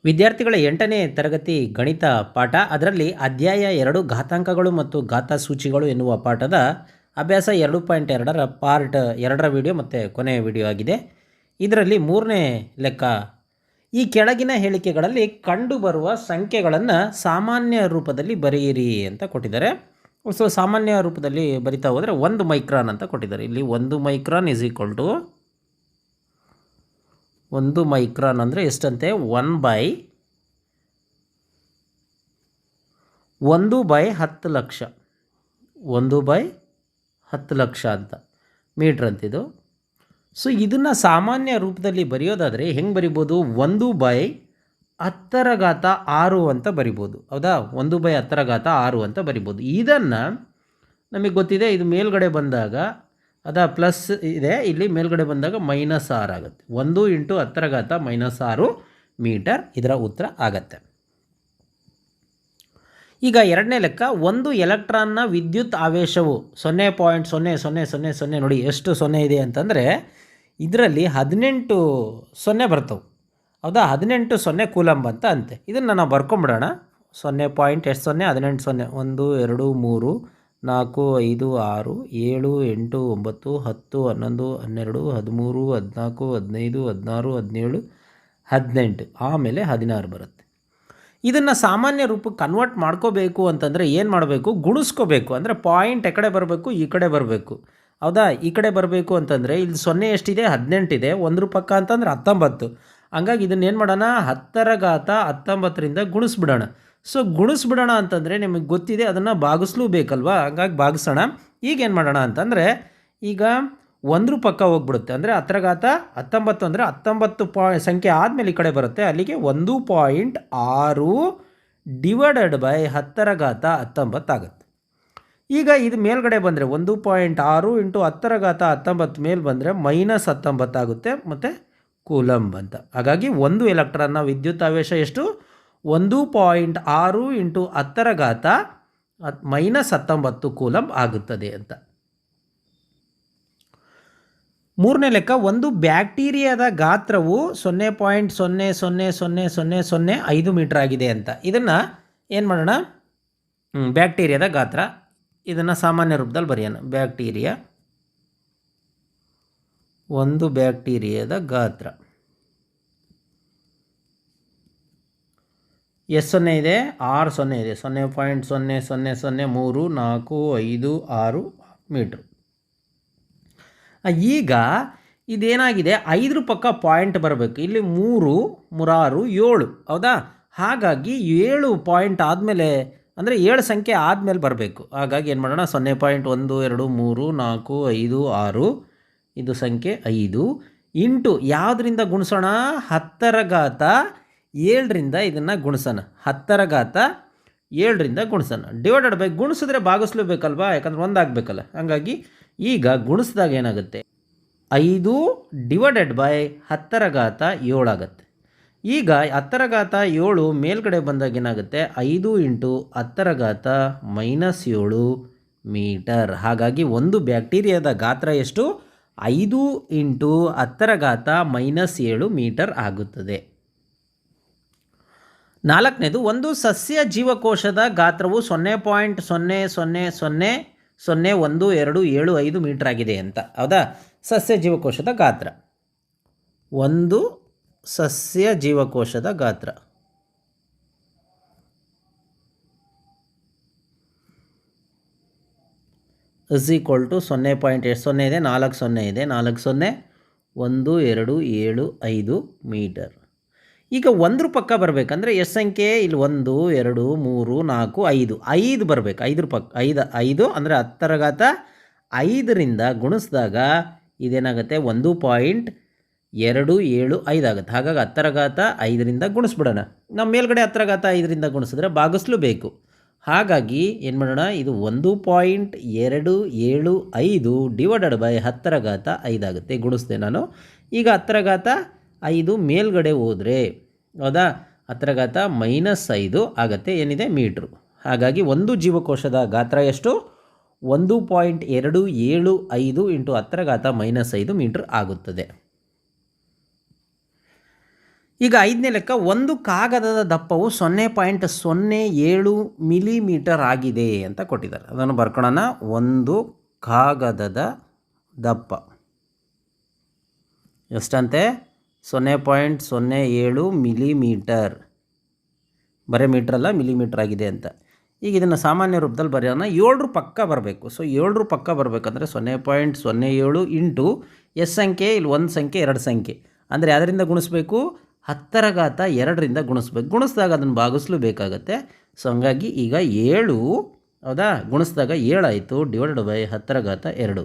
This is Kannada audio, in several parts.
ವಿದ್ಯಾರ್ಥಿಗಳ 8ನೇ ತರಗತಿ ಗಣಿತ ಪಾಠ, ಅದರಲ್ಲಿ ಅಧ್ಯಾಯ 2 ಘಾತಾಂಕಗಳು ಮತ್ತು ಘಾತ ಸೂಚಿಗಳು ಎನ್ನುವ ಪಾಠದ ಅಭ್ಯಾಸ 2.2ರ ಪಾರ್ಟ್ 2ರ ವಿಡಿಯೋ ಮತ್ತು ಕೊನೆಯ ವಿಡಿಯೋ ಆಗಿದೆ. ಇದರಲ್ಲಿ 3ನೇ ಲೆಕ್ಕ, ಈ ಕೆಳಗಿನ ಹೇಳಿಕೆಗಳಲ್ಲಿ ಕಂಡುಬರುವ ಸಂಖ್ಯೆಗಳನ್ನು ಸಾಮಾನ್ಯ ರೂಪದಲ್ಲಿ ಬರೆಯಿರಿ ಅಂತ ಕೊಟ್ಟಿದ್ದಾರೆ. ಸೊ ಸಾಮಾನ್ಯ ರೂಪದಲ್ಲಿ ಬರಿತಾ ಹೋದರೆ 1 ಮೈಕ್ರಾನ್ ಅಂತ ಕೊಟ್ಟಿದ್ದಾರೆ. ಇಲ್ಲಿ 1 micron is equal to 1 micron ಅಂದರೆ ಎಷ್ಟಂತೆ 1/10 ಲಕ್ಷ 1/10 ಲಕ್ಷ ಅಂತ ಮೀಟ್ರ್ ಅಂತಿದು. ಸೊ ಇದನ್ನು ಸಾಮಾನ್ಯ ರೂಪದಲ್ಲಿ ಬರೆಯೋದಾದರೆ ಹೆಂಗೆ ಬರಿಬೋದು? 1/10⁶ ಅಂತ ಬರಿಬೋದು. ಹೌದಾ? 1/10⁶ ಅಂತ ಬರಿಬೋದು. ಇದನ್ನು ನಮಗೆ ಗೊತ್ತಿದೆ, ಇದು ಮೇಲ್ಗಡೆ ಬಂದಾಗ ಪ್ಲಸ್ ಇದೆ, ಇಲ್ಲಿ ಮೇಲ್ಗಡೆ ಬಂದಾಗ -6 ಆಗುತ್ತೆ. 1 × 10⁻⁻6 ಮೀಟರ್ ಇದರ ಉತ್ತರ ಆಗತ್ತೆ. ಈಗ ಎರಡನೇ ಲೆಕ್ಕ, ಒಂದು ಎಲೆಕ್ಟ್ರಾನ್ನ ವಿದ್ಯುತ್ ಆವೇಶವು 0.0000 ನೋಡಿ ಎಷ್ಟು 0 ಇದೆ ಅಂತಂದರೆ ಇದರಲ್ಲಿ 18 0 ಬರ್ತವೆ. ಹೌದಾ? 18 0 ಕೂಲಂಬ್ ಅಂತ ಅಂತೆ. ಇದನ್ನು ನಾವು ಬರ್ಕೊಂಬಿಡೋಣ. 0.18 0 18 0 1 2 3 4 5 6 7 8 9 10 11 12 13 14 15 16 17 18 ಆಮೇಲೆ 16 ಬರುತ್ತೆ. ಇದನ್ನು ಸಾಮಾನ್ಯ ರೂಪಕ್ಕೆ ಕನ್ವರ್ಟ್ ಮಾಡ್ಕೋಬೇಕು ಅಂತಂದರೆ ಏನು ಮಾಡಬೇಕು? ಗುಣಿಸ್ಕೋಬೇಕು. ಅಂದರೆ ಪಾಯಿಂಟ್ ಎಕಡೆ ಬರಬೇಕು, ಈ ಕಡೆ ಬರಬೇಕು. ಹೌದಾ? ಈ ಕಡೆ ಬರಬೇಕು ಅಂತಂದರೆ ಇಲ್ಲಿ 0 ಎಷ್ಟಿದೆ? 18 ಇದೆ. 1 ಪಕ್ಕ ಅಂತಂದರೆ 19. ಹಂಗಾಗಿ ಇದನ್ನು ಏನು ಮಾಡೋಣ? 10⁻19ರಿಂದ ಗುಣಿಸ್ಬಿಡೋಣ. ಸೊ ಗುಣಿಸ್ಬಿಡೋಣ ಅಂತಂದರೆ ನಿಮಗೆ ಗೊತ್ತಿದೆ, ಅದನ್ನು ಭಾಗಿಸ್ಲೂ ಬೇಕಲ್ವಾ? ಹಂಗಾಗಿ ಭಾಗಿಸೋಣ. ಈಗ ಏನು ಮಾಡೋಣ ಅಂತಂದರೆ ಈಗ 1 ಪಕ್ಕ ಹೋಗ್ಬಿಡುತ್ತೆ. ಅಂದರೆ 10⁻19 ಅಂದರೆ 19 ಸಂಖ್ಯೆ ಆದಮೇಲೆ ಈ ಕಡೆ ಬರುತ್ತೆ. ಅಲ್ಲಿಗೆ 1.6 ಡಿವೈಡೆಡ್ ಬೈ 10⁻19 ಆಗುತ್ತೆ. ಈಗ ಇದು ಮೇಲ್ಗಡೆ ಬಂದರೆ 1.6 × 10⁻19 ಮೇಲೆ ಬಂದರೆ -19 ಆಗುತ್ತೆ ಮತ್ತು ಕೂಲಂಬ್ ಅಂತ. ಹಾಗಾಗಿ ಒಂದು ಎಲೆಕ್ಟ್ರಾನ್ನ ವಿದ್ಯುತ್ ಆವೇಶ ಎಷ್ಟು? 1.6 × 10⁻⁻19 ಕೂಲಂಬ್ ಆಗುತ್ತದೆ ಅಂತ. ಮೂರನೇ ಲೆಕ್ಕ, ಒಂದು ಬ್ಯಾಕ್ಟೀರಿಯಾದ ಗಾತ್ರವು 0.000005 ಮೀಟರ್ ಆಗಿದೆ ಅಂತ. ಇದನ್ನು ಏನು ಮಾಡೋಣ? ಬ್ಯಾಕ್ಟೀರಿಯಾದ ಗಾತ್ರ ಇದನ್ನು ಸಾಮಾನ್ಯ ರೂಪದಲ್ಲಿ ಬರೆಯೋಣ. ಒಂದು ಬ್ಯಾಕ್ಟೀರಿಯಾದ ಗಾತ್ರ ಎಷ್ಟು 0 ಇದೆ? 6 0 ಇದೆ. 0.000345 ಮೀಟ್ರ್. ಈಗ ಇದೇನಾಗಿದೆ? 5 ಪಕ್ಕ ಪಾಯಿಂಟ್ ಬರಬೇಕು. ಇಲ್ಲಿ 3 3 6 7. ಹೌದಾ? ಹಾಗಾಗಿ 7 ಪಾಯಿಂಟ್ ಆದಮೇಲೆ ಅಂದರೆ 7 ಸಂಖ್ಯೆ ಆದಮೇಲೆ ಬರಬೇಕು. ಹಾಗಾಗಿ ಏನು ಮಾಡೋಣ? 0.1 2 3 4 5 6 ಇದು ಸಂಖ್ಯೆ 5 ಇಂಟು ಯಾವುದರಿಂದ ಗುಣಿಸೋಣ? 10⁻7ರಿಂದ ಇದನ್ನು ಗುಣಿಸೋಣ. 10⁻7ರಿಂದ ಗುಣಿಸೋಣ. Divided by, ಗುಣಿಸಿದ್ರೆ ಭಾಗಿಸ್ಲೇಬೇಕಲ್ವಾ? ಯಾಕಂದ್ರೆ 1 ಆಗಬೇಕಲ್ಲ. ಹಾಗಾಗಿ ಈಗ ಗುಣಿಸಿದಾಗ ಏನಾಗುತ್ತೆ? 5 ಡಿವೈಡೆಡ್ ಬೈ 10⁻7 ಆಗುತ್ತೆ. ಈಗ 10⁻7 ಮೇಲ್ಗಡೆ ಬಂದಾಗ ಏನಾಗುತ್ತೆ? 5 × 10⁻−7 ಮೀಟರ್. ಹಾಗಾಗಿ ಒಂದು ಬ್ಯಾಕ್ಟೀರಿಯಾದ ಗಾತ್ರ ಎಷ್ಟು? 5 × 10⁻−7 ಮೀಟರ್ ಆಗುತ್ತದೆ. ನಾಲ್ಕನೇದು, ಒಂದು ಸಸ್ಯ ಜೀವಕೋಶದ ಗಾತ್ರವು 0.00001275 ಮೀಟರ್ ಆಗಿದೆ ಅಂತ. ಹೌದಾ? ಸಸ್ಯ ಜೀವಕೋಶದ ಗಾತ್ರ, ಒಂದು ಸಸ್ಯ ಜೀವಕೋಶದ ಗಾತ್ರ ಇಸ್ ಈಕ್ವಲ್ ಟು 0.80 ಇದೆ, 4 0 ಇದೆ, 4 0 1 2 7 5 ಮೀಟರ್. ಈಗ 1 ಪಕ್ಕ ಬರಬೇಕಂದ್ರೆ ಎಷ್ಟು ಸಂಖ್ಯೆ? ಇಲ್ಲಿ 1 2 3 4 5 ಬರಬೇಕು. 5 ಪಕ್ಕ 5 ಅಂದರೆ 10⁻5ರಿಂದ ಗುಣಿಸಿದಾಗ ಇದೇನಾಗುತ್ತೆ? 1.275 ಆಗುತ್ತೆ. ಹಾಗಾಗಿ 10⁻5ರಿಂದ ಗುಣಿಸ್ಬಿಡೋಣ. ನಾವು ಮೇಲ್ಗಡೆ 10⁻5ರಿಂದ ಗುಣಿಸಿದ್ರೆ ಭಾಗಿಸ್ಲೂ. ಹಾಗಾಗಿ ಏನು ಮಾಡೋಣ? ಇದು 1.275 ಡಿವೈಡೆಡ್ ಬೈ 10⁻5 ಆಗುತ್ತೆ. ಗುಣಿಸ್ದೆ ನಾನು. ಈಗ 10⁻5 ಮೇಲ್ಗಡೆ ಹೋದರೆ, ಹೌದಾ, 10⁻−5 ಆಗುತ್ತೆ. ಏನಿದೆ? ಮೀಟ್ರು. ಹಾಗಾಗಿ ಒಂದು ಜೀವಕೋಶದ ಗಾತ್ರ ಎಷ್ಟು? 1.275 × 10⁻−5 ಮೀಟರ್ ಆಗುತ್ತದೆ. ಈಗ 5ನೇ ಲೆಕ್ಕ, ಒಂದು ಕಾಗದದ ದಪ್ಪವು 0.07 ಮಿಲಿಮೀಟರ್ ಆಗಿದೆ ಅಂತ ಕೊಟ್ಟಿದ್ದಾರೆ. ಅದನ್ನು ಬರ್ಕೊಳ್ಳೋಣ. ಒಂದು ಕಾಗದದ ದಪ್ಪ ಎಷ್ಟಂತೆ? 0.07 ಮಿಲಿಮೀಟರ್. ಬರೀ ಮೀಟ್ರಲ್ಲ, ಮಿಲಿಮೀಟ್ರ್ ಆಗಿದೆ ಅಂತ. ಈಗ ಇದನ್ನು ಸಾಮಾನ್ಯ ರೂಪದಲ್ಲಿ ಬರೆಯೋಣ. 7 ಪಕ್ಕ ಬರಬೇಕು. ಸೊ 7 ಪಕ್ಕ ಬರಬೇಕಂದ್ರೆ 0.07 ಇಂಟು ಎಷ್ಟು ಸಂಖ್ಯೆ? ಇಲ್ಲಿ 1 ಸಂಖ್ಯೆ 2 ಸಂಖ್ಯೆ. ಅಂದರೆ ಅದರಿಂದ ಗುಣಿಸ್ಬೇಕು? 10⁻2ರಿಂದ ಗುಣಿಸ್ಬೇಕು. ಗುಣಿಸಿದಾಗ ಅದನ್ನು ಭಾಗಿಸ್ಲು ಬೇಕಾಗತ್ತೆ. ಸೊ ಹಂಗಾಗಿ ಈಗ 7, ಹೌದಾ, ಗುಣಿಸಿದಾಗ 7 ಆಯಿತು, /10⁻2.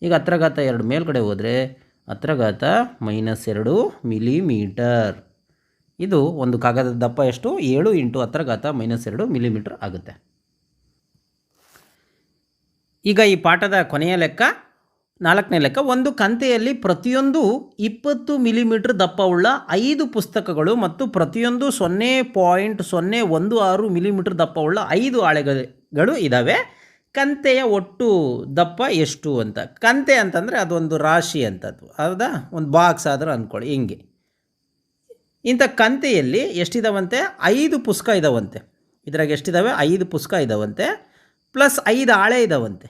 ಈಗ 10⁻2 ಮೇಲ್ಗಡೆ ಹೋದರೆ 10⁻−2 ಮಿಲಿಮೀಟರ್. ಇದು ಒಂದು ಕಾಗದದ ದಪ್ಪ ಎಷ್ಟು? 7 × 10⁻−2 ಮಿಲಿಮೀಟರ್ ಆಗುತ್ತೆ. ಈಗ ಈ ಪಾಠದ ಕೊನೆಯ ಲೆಕ್ಕ, 4ನೇ ಲೆಕ್ಕ. ಒಂದು ಕಂತೆಯಲ್ಲಿ ಪ್ರತಿಯೊಂದು 20 ಮಿಲಿಮೀಟರ್ ದಪ್ಪವುಳ್ಳ 5 ಪುಸ್ತಕಗಳು ಮತ್ತು ಪ್ರತಿಯೊಂದು 0.016 ಮಿಲಿಮೀಟರ್ ದಪ್ಪವುಳ್ಳ 5 ಹಾಳೆಗಳು ಇದ್ದಾವೆ. ಕಂತೆಯ ಒಟ್ಟು ದಪ್ಪ ಎಷ್ಟು ಅಂತ. ಕಂತೆ ಅಂತಂದರೆ ಅದೊಂದು ರಾಶಿ ಅಂತದ್ದು, ಹೌದಾ? ಒಂದು ಬಾಕ್ಸ್ ಆದರೂ ಅಂದ್ಕೊಳ್ಳಿ. ಹಿಂಗೆ ಇಂಥ ಕಂತೆಯಲ್ಲಿ ಎಷ್ಟಿದಾವಂತೆ? 5 ಪುಸ್ತಕ ಇದ್ದಾವಂತೆ. ಇದ್ರಾಗ ಎಷ್ಟಿದ್ದಾವೆ? 5 ಪುಸ್ತಕ ಇದ್ದಾವಂತೆ, ಪ್ಲಸ್ 5 ಹಾಳೆ ಇದ್ದಾವಂತೆ.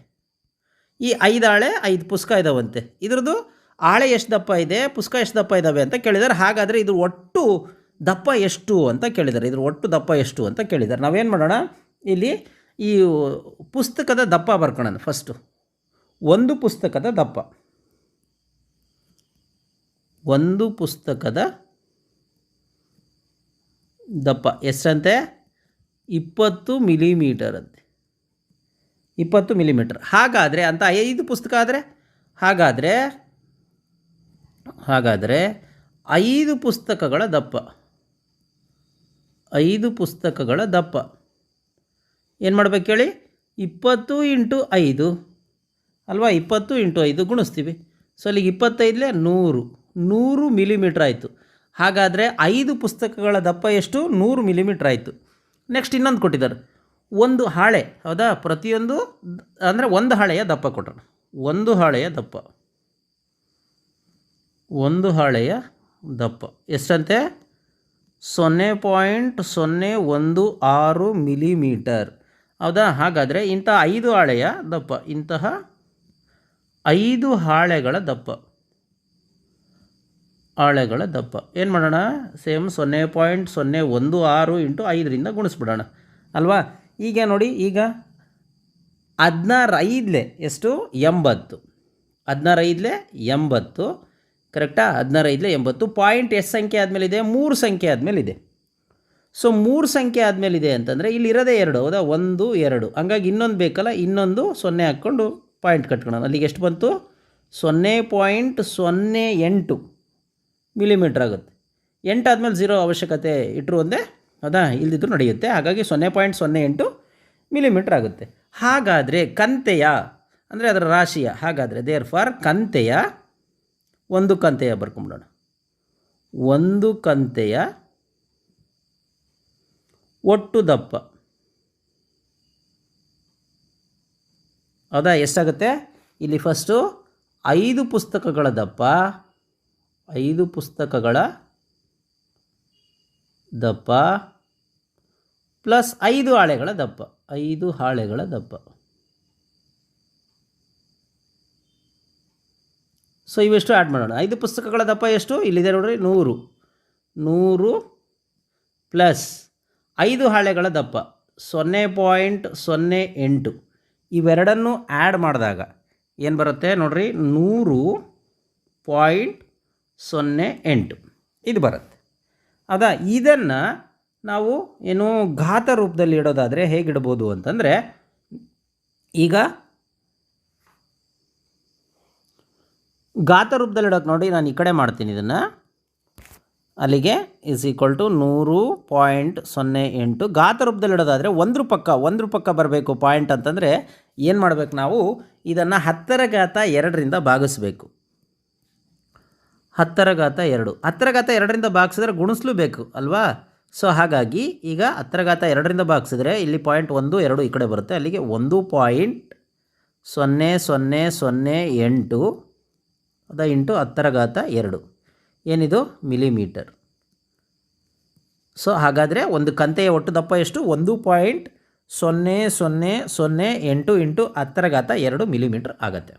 ಈ 5 ಹಾಳೆ 5 ಪುಸ್ತಕ ಇದ್ದಾವಂತೆ. ಇದ್ರದ್ದು ಹಾಳೆ ಎಷ್ಟು ದಪ್ಪ ಇದೆ, ಪುಸ್ತಕ ಎಷ್ಟು ದಪ್ಪ ಇದ್ದಾವೆ ಅಂತ ಕೇಳಿದ್ದಾರೆ. ಹಾಗಾದರೆ ಇದು ಒಟ್ಟು ದಪ್ಪ ಎಷ್ಟು ಅಂತ ಕೇಳಿದ್ದಾರೆ. ಇದ್ರ ಒಟ್ಟು ದಪ್ಪ ಎಷ್ಟು ಅಂತ ಕೇಳಿದ್ದಾರೆ. ನಾವೇನು ಮಾಡೋಣ, ಇಲ್ಲಿ ಈ ಪುಸ್ತಕದ ದಪ್ಪ ಬರ್ಕೊಳ್ಳೋಣ ಫಸ್ಟು. ಒಂದು ಪುಸ್ತಕದ ದಪ್ಪ, ಒಂದು ಪುಸ್ತಕದ ದಪ್ಪ ಎಷ್ಟಂತೆ? 20 ಮಿಲಿಮೀಟರ್ ಅಂತೆ. 20 ಮಿಲಿಮೀಟರ್. ಹಾಗಾದರೆ ಅಂತ 5 ಪುಸ್ತಕ ಆದರೆ ಹಾಗಾದರೆ 5 ಪುಸ್ತಕಗಳ ದಪ್ಪ, 5 ಪುಸ್ತಕಗಳ ದಪ್ಪ ಏನು ಮಾಡಬೇಕು ಹೇಳಿ? 20 × 5 ಅಲ್ವಾ? 20 × 5 ಗುಣಿಸ್ತೀವಿ. ಸೊ ಅಲ್ಲಿಗೆ 25 100 ಮಿಲಿಮೀಟ್ರ್ ಆಯಿತು. ಹಾಗಾದರೆ 5 ಪುಸ್ತಕಗಳ ದಪ್ಪ ಎಷ್ಟು? 100 ಮಿಲಿಮೀಟ್ರ್ ಆಯಿತು. ನೆಕ್ಸ್ಟ್ ಇನ್ನೊಂದು ಕೊಟ್ಟಿದ್ದಾರೆ, ಒಂದು ಹಾಳೆ, ಹೌದಾ? ಪ್ರತಿಯೊಂದು ಅಂದರೆ ಒಂದು ಹಾಳೆಯ ದಪ್ಪ ಕೊಟ್ಟರು. ಒಂದು ಹಾಳೆಯ ದಪ್ಪ, ಒಂದು ಹಾಳೆಯ ದಪ್ಪ ಎಷ್ಟಂತೆ? 0.016 ಮಿಲಿಮೀಟರ್, ಹೌದಾ? ಹಾಗಾದರೆ ಇಂಥ 5 ಹಾಳೆಯ ದಪ್ಪ, ಇಂತಹ 5 ಹಾಳೆಗಳ ದಪ್ಪ, ಹಾಳೆಗಳ ದಪ್ಪ ಏನು ಮಾಡೋಣ? ಸೇಮ್ 0.016 × 5ರಿಂದ ಗುಣಿಸ್ಬಿಡೋಣ ಅಲ್ವಾ? ಈಗ ನೋಡಿ, ಈಗ 16 ಎಷ್ಟು? 80. 16 80, ಕರೆಕ್ಟಾ? 16 80. ಪಾಯಿಂಟ್ ಎಷ್ಟು ಸಂಖ್ಯೆ ಆದಮೇಲಿದೆ? 3 ಸಂಖ್ಯೆ ಆದಮೇಲಿದೆ. ಸೊ 3 ಸಂಖ್ಯೆ ಆದಮೇಲಿದೆ ಅಂತಂದರೆ ಇಲ್ಲಿ ಇರೋದೇ 2, ಹೌದಾ? 1 2. ಹಂಗಾಗಿ ಇನ್ನೊಂದು ಬೇಕಲ್ಲ, ಇನ್ನೊಂದು 0 ಹಾಕ್ಕೊಂಡು ಪಾಯಿಂಟ್ ಕಟ್ಕೊಳ್ಳೋಣ. ಅಲ್ಲಿಗೆ ಎಷ್ಟು ಬಂತು? 0.08 ಮಿಲಿಮೀಟ್ರ್ ಆಗುತ್ತೆ. 8 ಆದಮೇಲೆ 0 ಅವಶ್ಯಕತೆ ಇಟ್ಟರು ಒಂದೇ, ಹೌದಾ? ಇಲ್ದಿದ್ರು ನಡೆಯುತ್ತೆ. ಹಾಗಾಗಿ 0.08 ಮಿಲಿಮೀಟ್ರ್ ಆಗುತ್ತೆ. ಹಾಗಾದರೆ ಕಂತೆಯ ಅಂದರೆ ಅದರ ರಾಶಿಯ, ಹಾಗಾದರೆ ದೇರ್ ಫಾರ್ ಕಂತೆಯ, ಒಂದು ಕಂತೆಯ ಬರ್ಕೊಂಬಿಡೋಣ. ಒಂದು ಕಂತೆಯ ಒಟ್ಟು ದಪ್ಪ, ಹೌದಾ? ಎಷ್ಟಾಗುತ್ತೆ? ಇಲ್ಲಿ ಫಸ್ಟು 5 ಪುಸ್ತಕಗಳ ದಪ್ಪ, 5 ಪುಸ್ತಕಗಳ ದಪ್ಪ ಪ್ಲಸ್ 5 ಹಾಳೆಗಳ ದಪ್ಪ, 5 ಹಾಳೆಗಳ ದಪ್ಪ. ಸೊ ಇವೆಷ್ಟು ಆ್ಯಡ್ ಮಾಡೋಣ. 5 ಪುಸ್ತಕಗಳ ದಪ್ಪ ಎಷ್ಟು? ಇಲ್ಲಿದೆ ನೋಡ್ರಿ, 100 ಪ್ಲಸ್ 5 ಹಾಳೆಗಳ ದಪ್ಪ 0.08. ಇವೆರಡನ್ನು ಆ್ಯಡ್ ಮಾಡಿದಾಗ ಏನು ಬರುತ್ತೆ ನೋಡ್ರಿ? 100.08 ಇದು ಬರುತ್ತೆ, ಹೌದಾ? ಇದನ್ನು ನಾವು ಏನು ಘಾತ ರೂಪದಲ್ಲಿ ಇಡೋದಾದರೆ ಹೇಗಿಡ್ಬೋದು ಅಂತಂದರೆ, ಈಗ ಘಾತ ರೂಪದಲ್ಲಿ ಇಡೋಕೆ ನೋಡಿ, ನಾನು ಈ ಕಡೆ ಮಾಡ್ತೀನಿ ಇದನ್ನು. ಅಲ್ಲಿಗೆ =100.08. ಘಾತ ರೂಪದಲ್ಲಿ ಇಡೋದಾದರೆ ಒಂದ್ರ ಪಕ್ಕ ಬರಬೇಕು ಪಾಯಿಂಟ್ ಅಂತಂದರೆ ಏನು ಮಾಡಬೇಕು ನಾವು? ಇದನ್ನು 10⁻2ರಿಂದ ಭಾಗಿಸ್ಬೇಕು. 10⁻2 10⁻2ರಿಂದ ಭಾಗಿಸಿದ್ರೆ ಗುಣಿಸ್ಲೂ ಬೇಕು ಅಲ್ವಾ? ಸೊ ಹಾಗಾಗಿ ಈಗ 10⁻2ರಿಂದ ಭಾಗಿಸಿದ್ರೆ ಇಲ್ಲಿ 0.12 ಈ ಕಡೆ ಬರುತ್ತೆ. ಅಲ್ಲಿಗೆ 1.0008 ಇಂಟು 10⁻2 ಏನಿದು? ಮಿಲಿಮೀಟರ್. ಸೊ ಹಾಗಾದರೆ ಒಂದು ಕಂತೆಯ ಒಟ್ಟು ದಪ್ಪ ಎಷ್ಟು? 1.0008 × 10⁻² ಮಿಲಿಮೀಟರ್ ಆಗುತ್ತೆ.